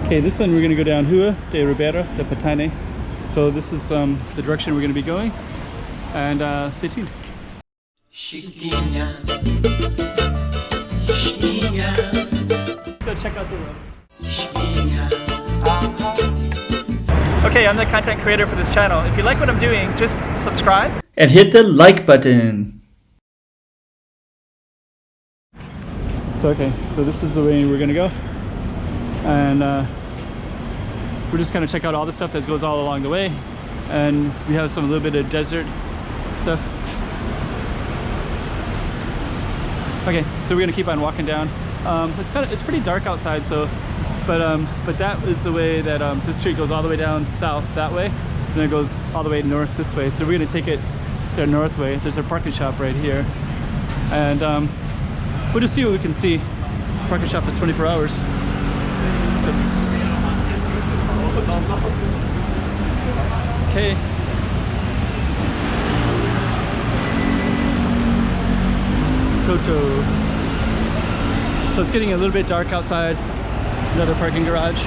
Okay, this one we're going to go down Rua da Ribeira, the Patane. So this is the direction we're going to be going, and stay tuned. Go check out the road. Okay, I'm the content creator for this channel. If you like what I'm doing, just subscribe and hit the like button. So this is the way we're gonna go, and we're just gonna check out all the stuff that goes all along the way, and we have a little bit of desert stuff. Okay, so we're gonna keep on walking down. It's pretty dark outside, so but that is the way that this street goes all the way down south that way, and then it goes all the way north this way. So we're gonna take it the north way. There's a parking shop right here, and we'll just see what we can see. Parking shop is 24 hours. So, okay. Toto. So it's getting a little bit dark outside. Another parking garage.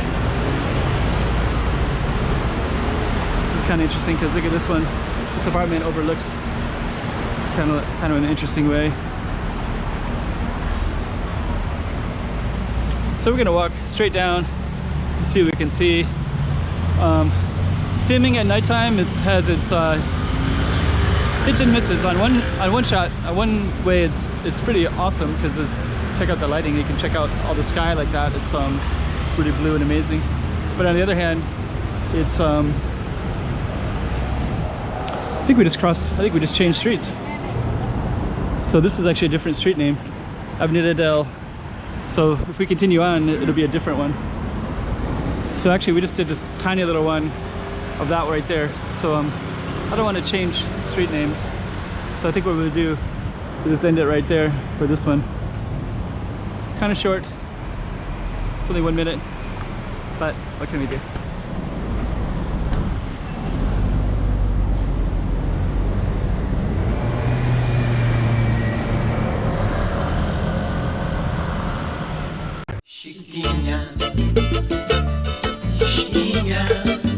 It's kind of interesting because look at this one. This apartment overlooks kind of in an interesting way. So we're gonna walk straight down and see what we can see. Filming at nighttime, has its hits and misses. On one shot, one way it's pretty awesome because check out the lighting. You can check out all the sky like that. It's pretty blue and amazing. But on the other hand, it's I think we just changed streets. So this is actually a different street name, Avenida del. So if we continue on, it'll be a different one. So actually we just did this tiny little one of that right there. So I don't want to change street names. So I think what we'll do is just end it right there for this one. Kind of short. It's only 1 minute, but what can we do? Chiquinha, chiquinha.